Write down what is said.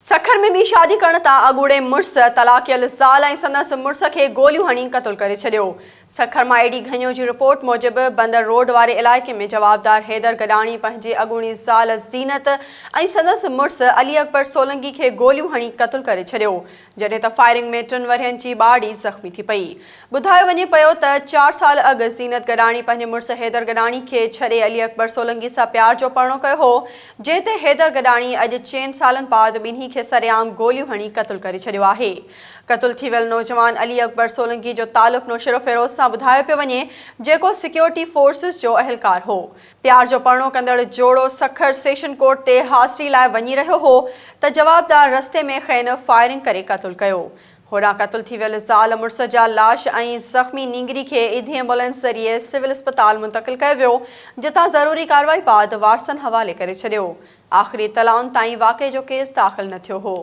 सखर में भी शादी करण ता अगूड़े मुड़स तलाकियल ज़ाल ऐं संदसि मुड़स खे गोलियूं हणी क़त्ल करे छॾियो। सखर मां एडी घनियो जी रिपोर्ट मूजिबि बंदर रोड वारे इलाइक़े में जवाबदार हैदर गडाणी पंहिंजे अगूणी ज़ाल ज़ीनत ऐं संदसि मुड़स अली अकबर सोलंकी खे गोलियूं हणी क़त्ल करे छॾियो, जॾहिं त फायरिंग में 3 वरहनि जी ॿाड़ी ज़ख़्मी थी पई। ॿुधायो वञे पियो त 4 साल अॻु ज़ीनत गडाणी पंहिंजे मुड़स हैदर गडाणी खे छॾे अली अकबर सोलंकी सां प्यार जो परणो कयो हो, जंहिं ते हैदर गडाणी अॼु 4 सालनि बाद ॿिन्ही खे सरेआम गोलियूं हणी क़त्ल करे छॾियो आहे। क़त्ल थी वियल नौजवान अली अकबर सोलंकी जो तालुक़ नौशरो फिरोज़ सां ॿुधायो पियो वञे, जेको सिक्योरिटी फोर्सिस जो अहलकार हो। प्यार जो परणो कंदड़ जोड़ो सखर सेशन कोर्ट ते हाज़िरी लाइ वञी रहियो हो त जवाबदार रस्ते में खेनि फायरिंग करे क़त्ल कयो। होॾां क़त्ल थी वियल ज़ाल मुड़स जा लाश ऐं ज़ख़्मी नींगरी खे ईदी एम्बुलेंस ज़रिए सिविल अस्पताल मुंतक़िल कयो वियो, जितां ज़रूरी कार्रवाई बाद वारसनि हवाले करे छॾियो। आख़िरी इतलाउनि ताईं वाक़े जो केस दाख़िल न थियो हो।